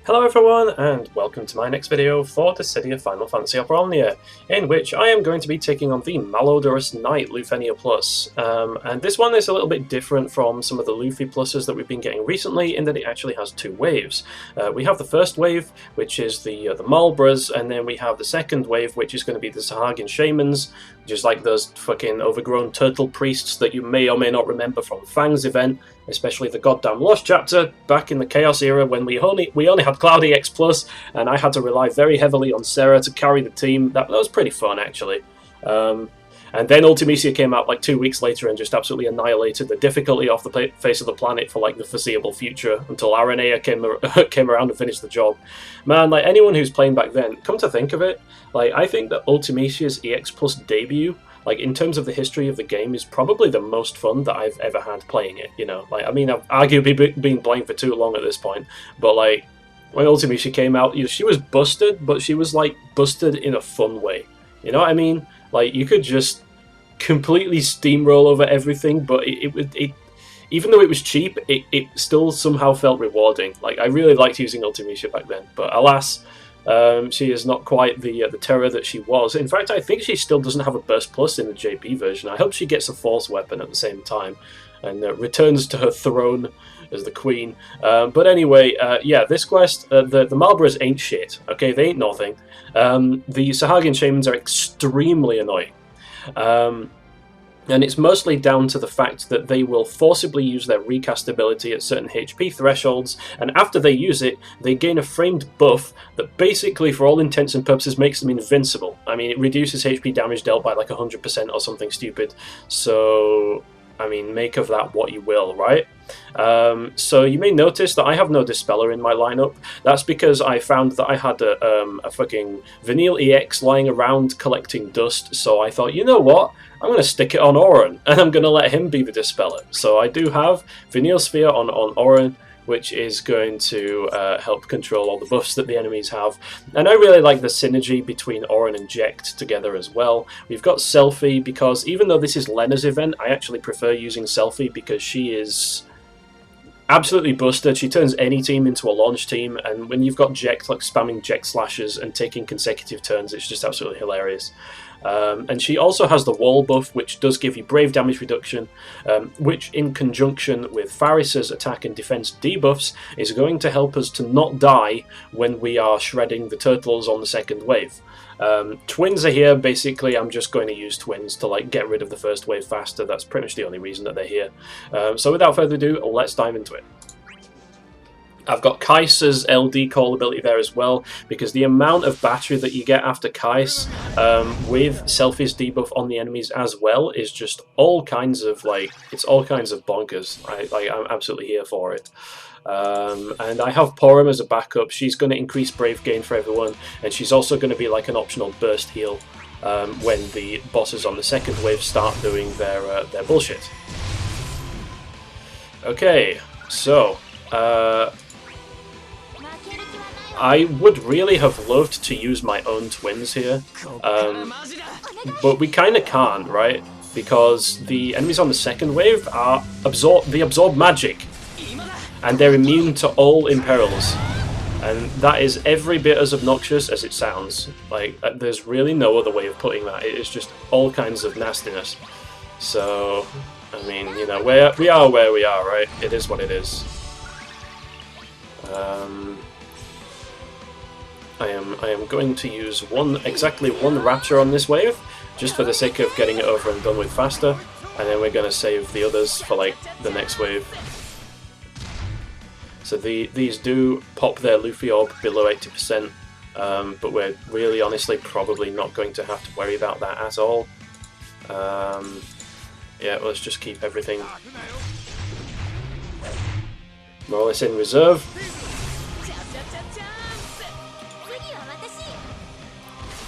Hello everyone, and welcome to my next video for the City of Final Fantasy Auron, in which I am going to be taking on the Malodorous Knight LUFENIA Plus. And this one is a little bit different from some of the Luffy Pluses that we've been getting recently, in that it actually has two waves. We have the first wave, which is the Malodorous, and then we have the second wave, which is going to be the Sahagin Shamans, just like those fucking overgrown turtle priests that you may or may not remember from Fang's event, especially the goddamn Lost chapter back in the Chaos era when we only had Cloud EX Plus, and I had to rely very heavily on Sarah to carry the team. That was pretty fun, actually. And then Ultimisia came out like 2 weeks later and just absolutely annihilated the difficulty off the face of the planet for like the foreseeable future until Auron came around and finished the job. Man, like anyone who's playing back then, come to think of it, like I think that Ultimisia's EX Plus debut, like in terms of the history of the game, is probably the most fun that I've ever had playing it. You know, like I mean, I've arguably been playing for too long at this point, but like when Ultimisia came out, you know, she was busted, but she was like busted in a fun way. You know what I mean? Like you could just completely steamroll over everything, but it even though it was cheap, it still somehow felt rewarding. Like I really liked using Ultimisia back then, but alas, she is not quite the terror that she was. In fact, I think she still doesn't have a Burst Plus in the JP version. I hope she gets a Force weapon at the same time and returns to her throne as the queen. But anyway, yeah, this quest, the Malodorous ain't shit. Okay, they ain't nothing. The Sahagin Shamans are extremely annoying. And it's mostly down to the fact that they will forcibly use their recast ability at certain HP thresholds, and after they use it, they gain a framed buff that basically, for all intents and purposes, makes them invincible. I mean, it reduces HP damage dealt by like 100% or something stupid, so I mean, make of that what you will, right? So you may notice that I have no Dispeller in my lineup. That's because I found that I had a fucking Vanille EX lying around collecting dust, so I thought, you know what? I'm going to stick it on Auron, and I'm going to let him be the Dispeller. So I do have Vanille Sphere on Auron, which is going to help control all the buffs that the enemies have. And I really like the synergy between Auron and Jecht together as well. We've got Selphie, because even though this is Lena's event, I actually prefer using Selphie because she is absolutely busted. She turns any team into a launch team, and when you've got Jecht like spamming Jecht slashes and taking consecutive turns, it's just absolutely hilarious. And she also has the wall buff, which does give you brave damage reduction, which in conjunction with Faris's attack and defense debuffs is going to help us to not die when we are shredding the turtles on the second wave. Twins are here. Basically, I'm just going to use twins to like get rid of the first wave faster. That's pretty much the only reason that they're here. So without further ado, let's dive into it. I've got Kai'Sa's LD call ability there as well, because the amount of battery that you get after Kais with Selphie's debuff on the enemies as well is just all kinds of like, it's all kinds of bonkers. I'm absolutely here for it. And I have Porum as a backup. She's going to increase brave gain for everyone, and she's also going to be like an optional burst heal when the bosses on the second wave start doing their bullshit. Okay, so I would really have loved to use my own twins here, but we kind of can't, right? Because the enemies on the second wave are absorb magic, and they're immune to all imperils, and that is every bit as obnoxious as it sounds. Like, there's really no other way of putting that. It is just all kinds of nastiness. So, I mean, you know, we are where we are, right? It is what it is. I am going to use exactly one Rapture on this wave, just for the sake of getting it over and done with faster, and then we're going to save the others for like the next wave. So these do pop their Luffy orb below 80%, but we're really honestly probably not going to have to worry about that at all. Yeah, let's just keep everything more or less in reserve.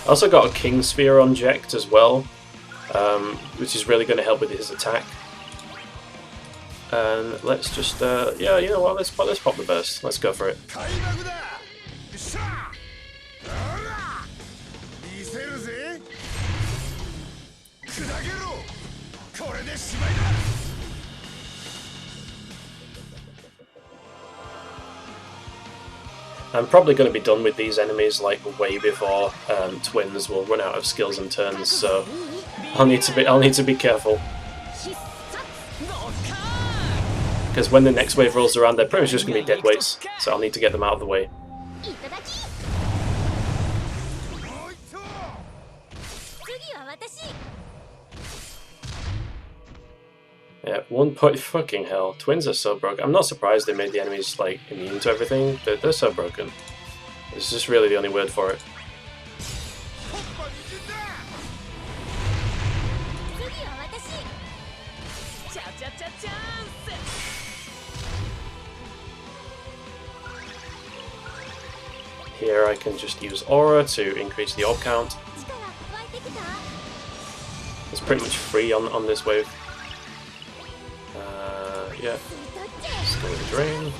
I also got a King Sphere on Jecht as well, which is really going to help with his attack. And let's just, yeah, you know what, let's pop the burst. Let's go for it. I'm probably going to be done with these enemies like way before twins will run out of skills and turns, so I'll need to be careful. Because when the next wave rolls around, they're pretty much just going to be dead weights, so I'll need to get them out of the way. Yeah, 1 point. Fucking hell. Twins are so broken. I'm not surprised they made the enemies like immune to everything. They're so broken. It's just really the only word for it. Here I can just use Aura to increase the orb count. It's pretty much free on this wave. Yeah. Let's go with Drain.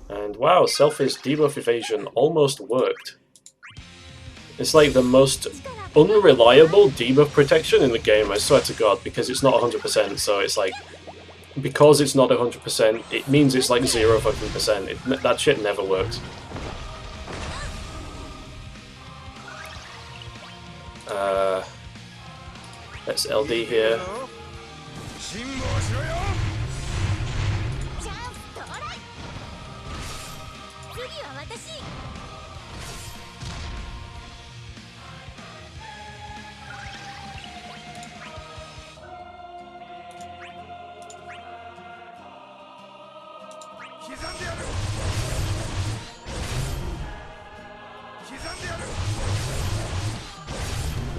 And wow, Selphie's debuff evasion almost worked. It's like the most unreliable debuff protection in the game, I swear to god, because it's not 100%, so it's like, because it's not 100%, it means it's like 0 fucking percent. That shit never works. Let's LD here.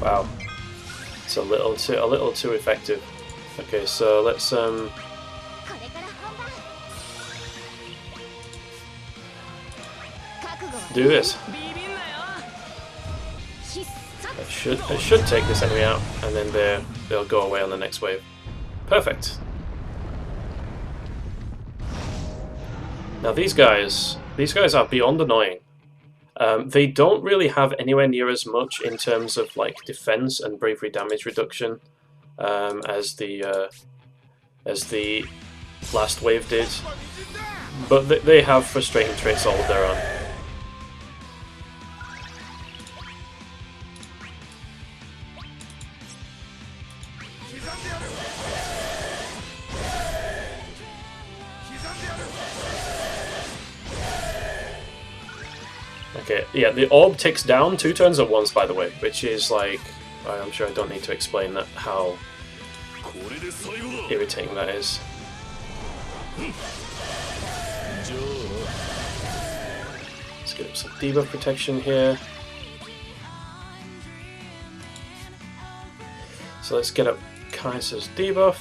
Wow, it's a little too effective. Okay, so let's do this. I should take this enemy out, and then they'll go away on the next wave. Perfect. Now these guys are beyond annoying. They don't really have anywhere near as much in terms of like defense and bravery damage reduction as the last wave did, but they have frustrating traits all of their own. Okay, yeah, the orb ticks down 2 turns at once, by the way, which is like, I'm sure I don't need to explain that, how irritating that is. Let's get up some debuff protection here. So let's get up Kaiser's debuff,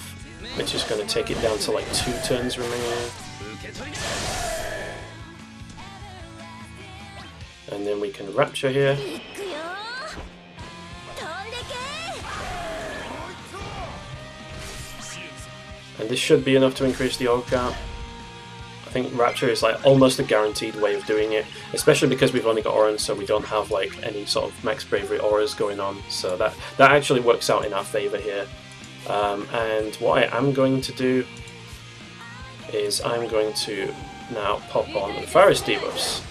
which is going to take it down to like 2 turns remaining. And then we can Rapture here. And this should be enough to increase the orb count. I think Rapture is like almost a guaranteed way of doing it, especially because we've only got Auron, so we don't have like any sort of max bravery auras going on. So that actually works out in our favour here. And what I am going to do is I'm going to now pop on the Faris debuffs.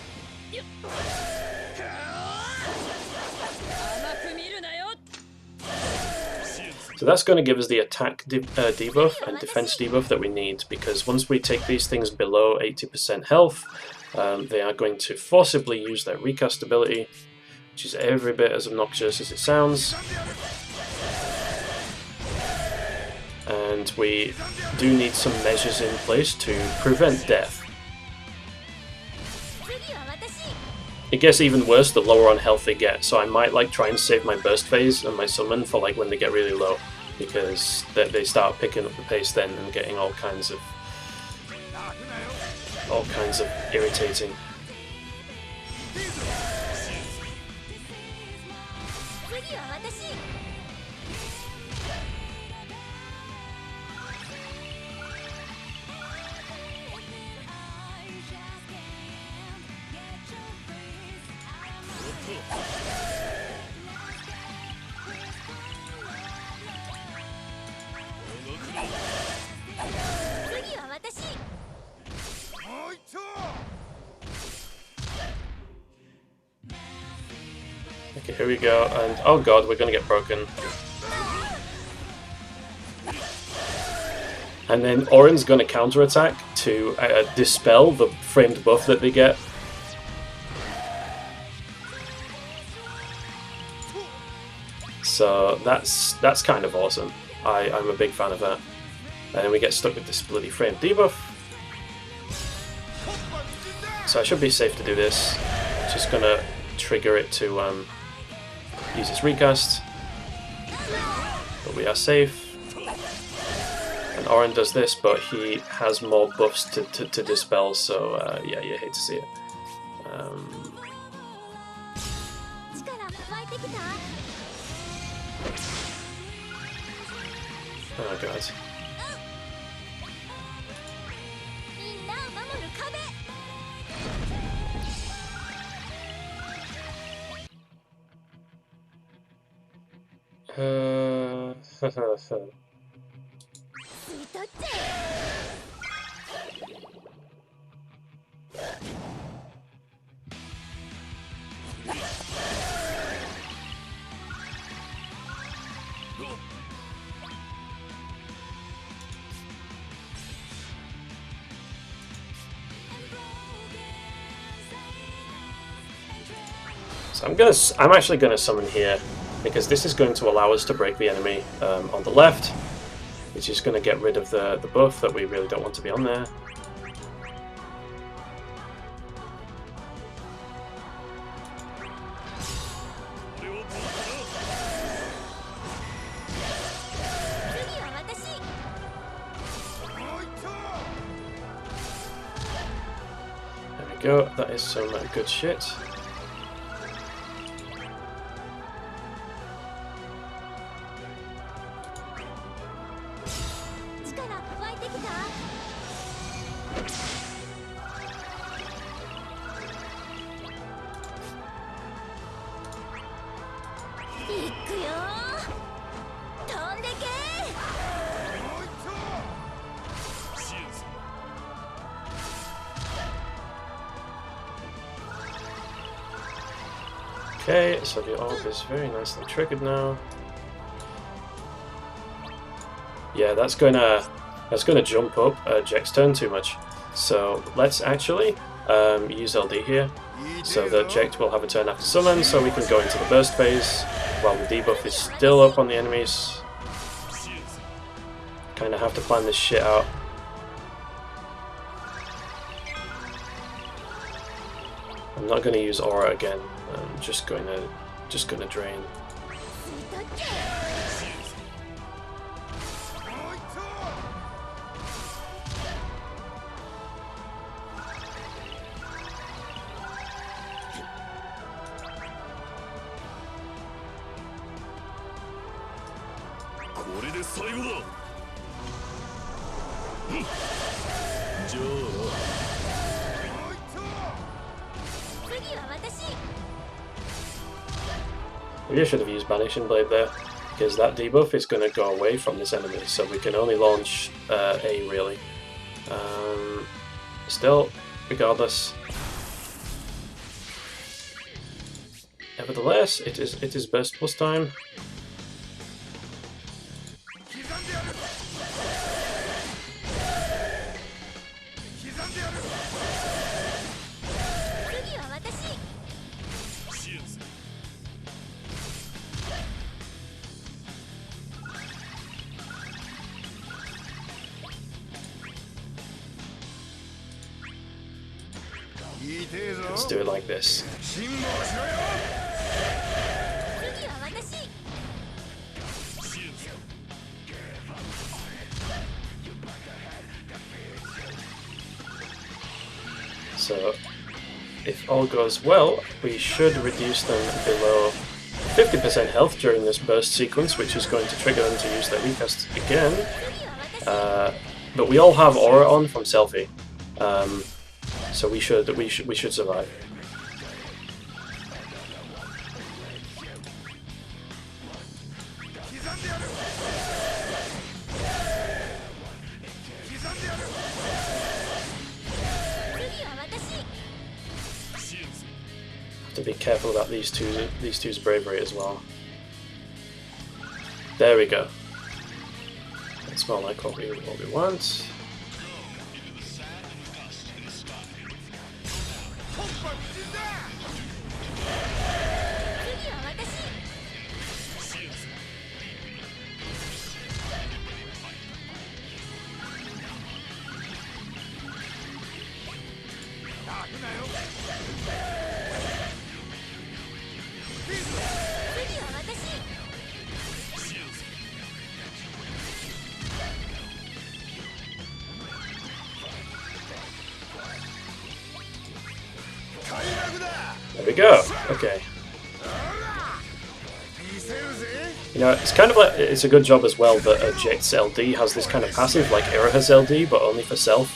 So that's going to give us the attack debuff and defense debuff that we need, because once we take these things below 80% health, they are going to forcibly use their recast ability, which is every bit as obnoxious as it sounds. And we do need some measures in place to prevent death. It gets even worse the lower on health they get, so I might like try and save my burst phase and my summon for like when they get really low, because they start picking up the pace then and getting all kinds of irritating. Okay, here we go, and oh god, we're gonna get broken. And then Auron's gonna counterattack to dispel the framed buff that they get. So that's kind of awesome. I'm a big fan of that. And then we get stuck with this bloody framed debuff. So I should be safe to do this. Just gonna trigger it to use its recast. But we are safe. And Auron does this, but he has more buffs to dispel, so yeah, you hate to see it. Oh god. So I'm actually gonna summon here because this is going to allow us to break the enemy on the left, which is going to get rid of the buff that we really don't want to be on there. There we go, that is some good shit. Okay, so the orb is very nicely triggered now. Yeah, that's gonna jump up Jecht's turn too much. So let's actually use LD here, so that Jecht will have a turn after summon, so we can go into the burst phase while the debuff is still up on the enemies. Kind of have to plan this shit out. I'm not going to use aura again. I'm just going to drain. Maybe I should have used Banishing Blade there, because that debuff is going to go away from this enemy, so we can only launch A really. Still, regardless. Nevertheless, it is burst plus time. Let's do it like this. So, if all goes well, we should reduce them below 50% health during this burst sequence, which is going to trigger them to use their recast again. But we all have aura on from Selphie. So we should survive. be careful about these two's bravery as well. There we go. That's more like what we want. There we go. Okay. You know, it's kind of like, it's a good job as well that Jecht's LD has this kind of passive, like Ira has LD, but only for self.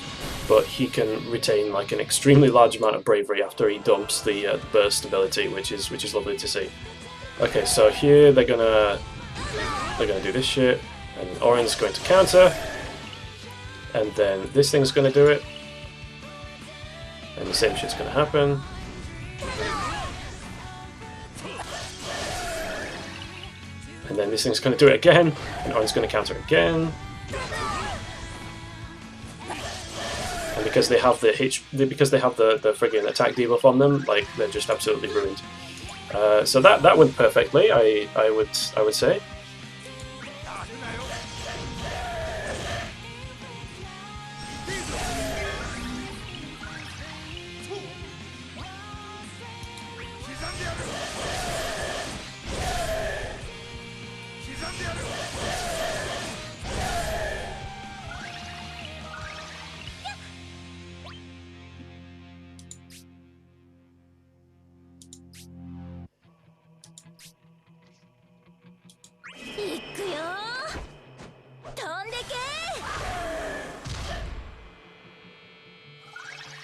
But he can retain like an extremely large amount of bravery after he dumps the burst ability, which is lovely to see. Okay, so here they're gonna do this shit, and Auron's going to counter, and then this thing's gonna do it, and the same shit's gonna happen. And then this thing's going to do it again, and Auron's going to counter again. And because they have the friggin' attack debuff on them, like they're just absolutely ruined. So that went perfectly, I would say.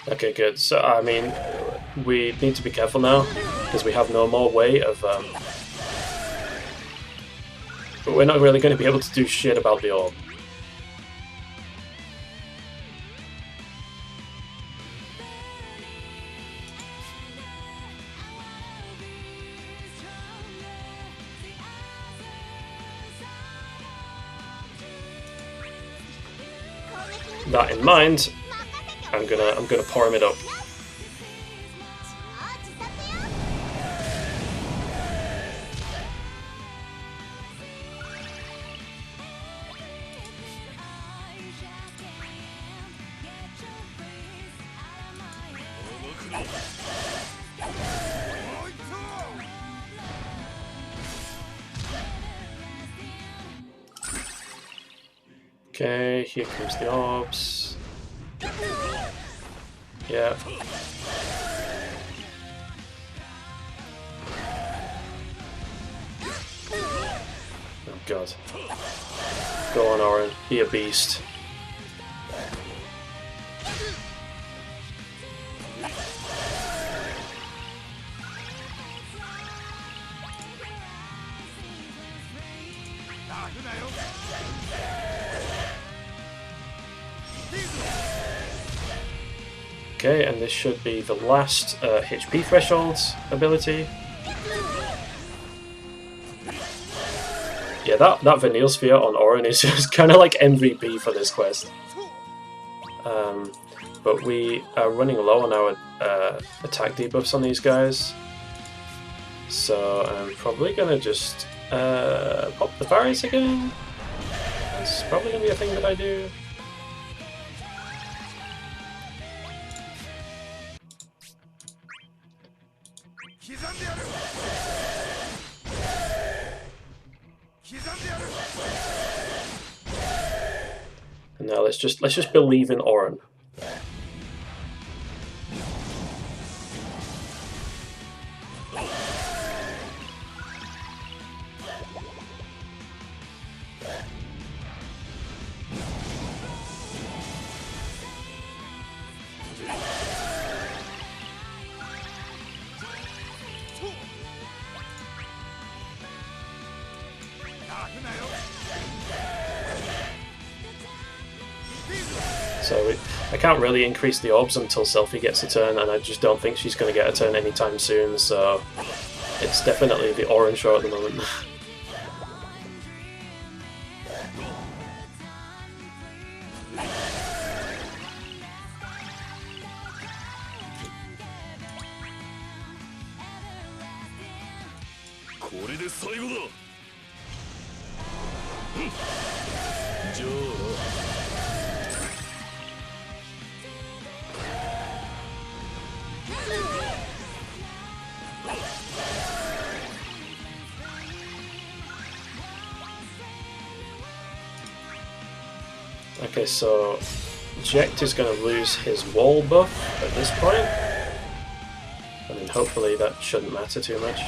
Okay, good. So, I mean, we need to be careful now, because we have no more way of... but we're not really going to be able to do shit about the orb. That in mind, I'm gonna pour him it up. Okay, here comes the orbs. Yeah. Oh god. Go on, Auron. Be a beast. Okay, and this should be the last HP thresholds ability. Yeah, that Vanille sphere on Auron is just kind of like MVP for this quest. But we are running low on our attack debuffs on these guys. So I'm probably going to just pop the Varus again. That's probably going to be a thing that I do. And now let's just believe in Auron. So I can't really increase the orbs until Selphie gets a turn, and I just don't think she's going to get a turn anytime soon, so it's definitely the Auron show at the moment. Okay, so Jecht is going to lose his wall buff at this point. I mean, hopefully that shouldn't matter too much.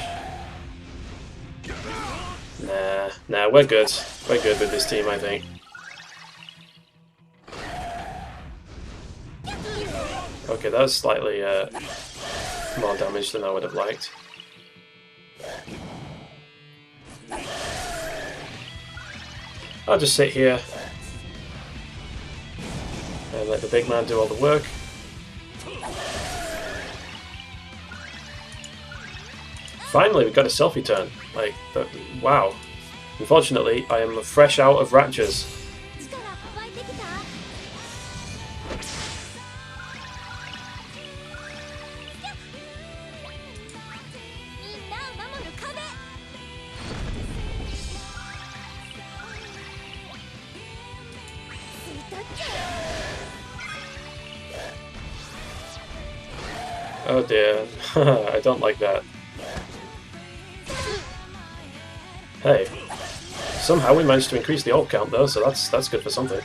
Nah, we're good. We're good with this team, I think. Okay, that was slightly more damage than I would have liked. I'll just sit here and let the big man do all the work. Finally, we got a Selphie turn. Like, wow. Unfortunately, I am fresh out of Raptures. Oh dear, I don't like that. Hey, somehow we managed to increase the ult count though, so that's good for something.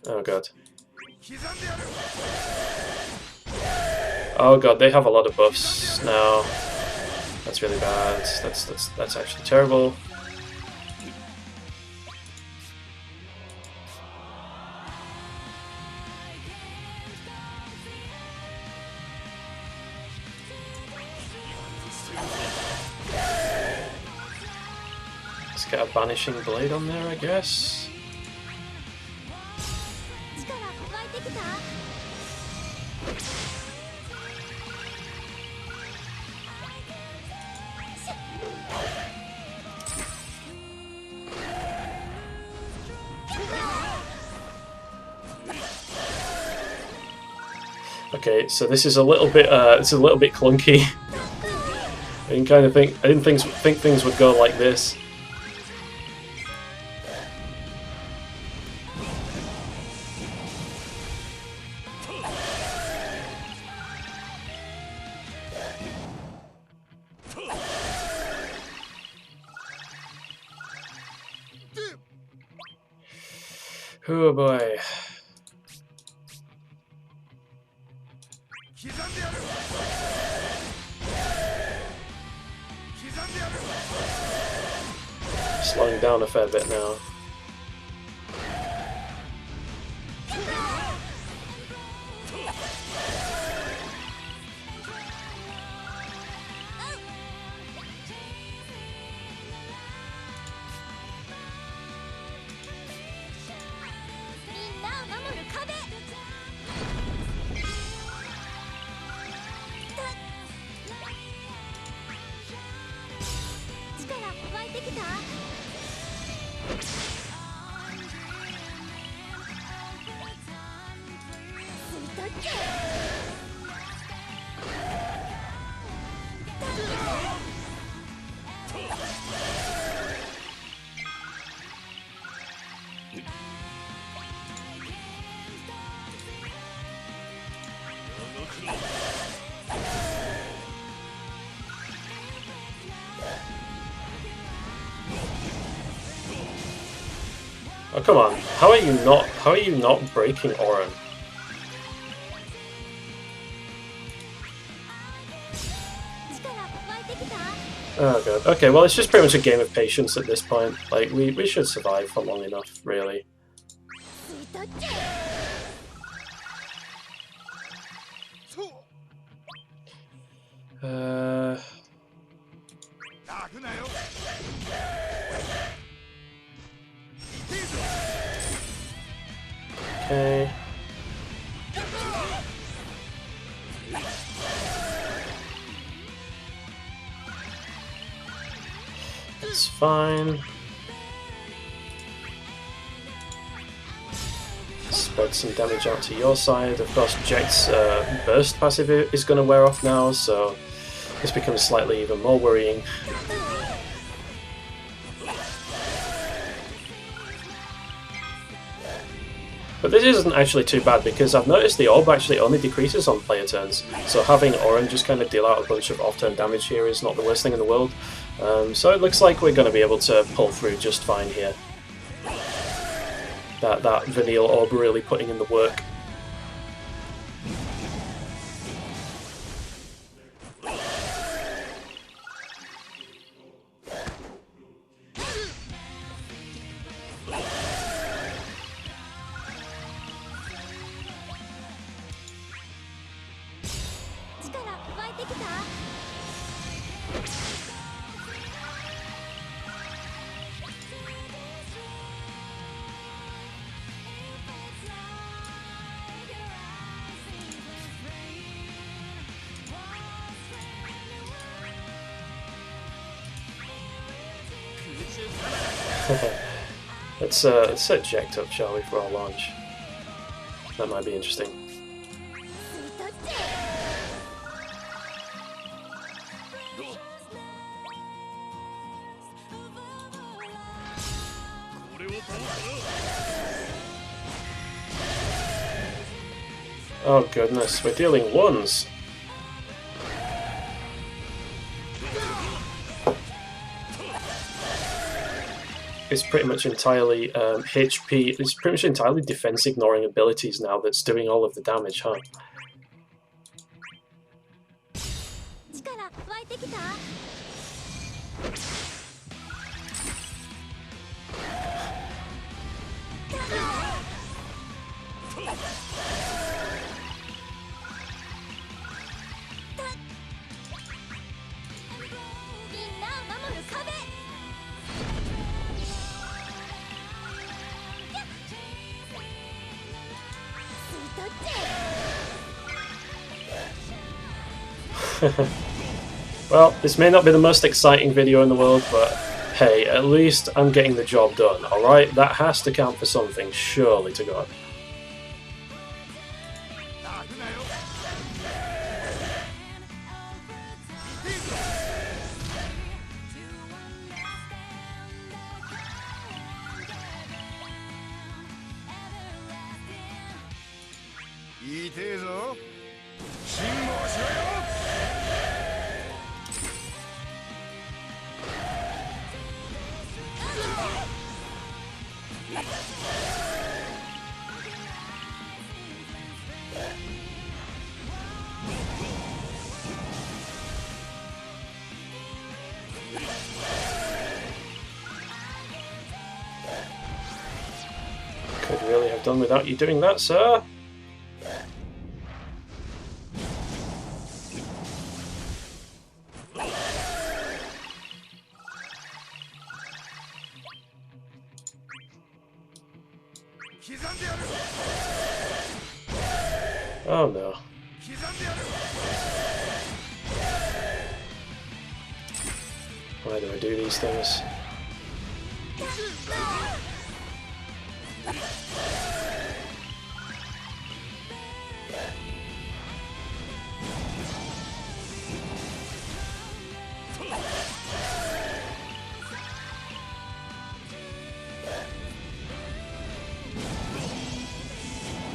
Oh god. Oh god, they have a lot of buffs now. That's really bad. That's actually terrible. Let's get a Banishing Blade on there, I guess. Okay, so this is a little bit clunky. I didn't think things would go like this. Oh boy. Slowing down a fair bit now. Oh come on! How are you not breaking Auron? Oh god. Okay, well it's just pretty much a game of patience at this point. Like we should survive for long enough, really. Okay. It's fine. Spread some damage out to your side. Of course, Jecht's burst passive is going to wear off now, so this becomes slightly even more worrying. But this isn't actually too bad, because I've noticed the orb actually only decreases on player turns, so having Auron just kind of deal out a bunch of off-turn damage here is not the worst thing in the world. So it looks like we're going to be able to pull through just fine here. That Vanille orb really putting in the work. Let's set Jecht up, shall we, for our launch? That might be interesting. Oh goodness, we're dealing ones! It's pretty much entirely HP, it's pretty much entirely defense ignoring abilities now that's doing all of the damage, huh? Well, this may not be the most exciting video in the world, but hey, at least I'm getting the job done, alright? That has to count for something, surely to God. Could really have done without you doing that, sir. Oh no. Why do I do these things?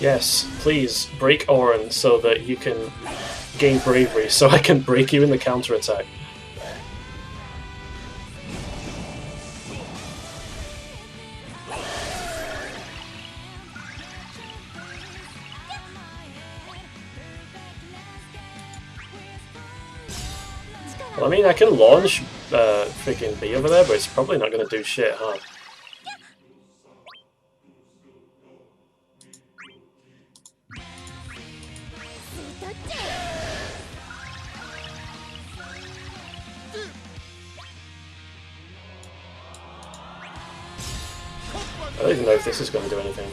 Yes, please break Auron so that you can gain bravery, so I can break you in the counterattack. Well, I mean, I can launch freaking B over there, but it's probably not going to do shit, huh? I don't even know if this is going to do anything.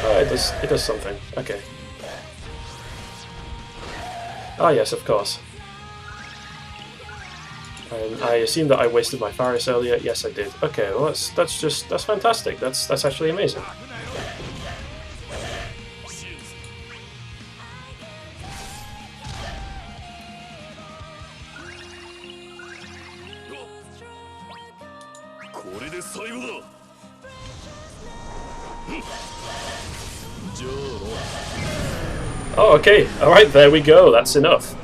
Oh, it does something. Okay. Ah, yes, of course. And I assume that I wasted my Faris earlier. Yes, I did. Okay, well that's fantastic. That's actually amazing. Oh, okay. All right, there we go. That's enough.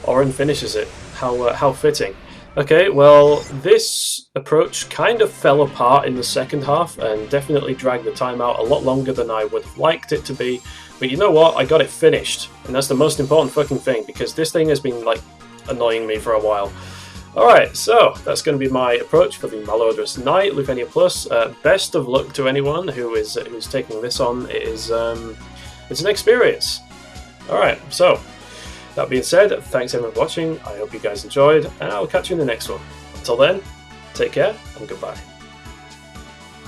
Auron finishes it. How fitting. Okay, well, this approach kind of fell apart in the second half and definitely dragged the time out a lot longer than I would have liked it to be. But you know what? I got it finished, and that's the most important fucking thing, because this thing has been, like, annoying me for a while. Alright, so that's going to be my approach for the Malodorous Knight, LUFENIA Plus. Best of luck to anyone who's taking this on. It's an experience. Alright, so that being said, thanks everyone for watching. I hope you guys enjoyed, and I'll catch you in the next one. Until then, take care and goodbye.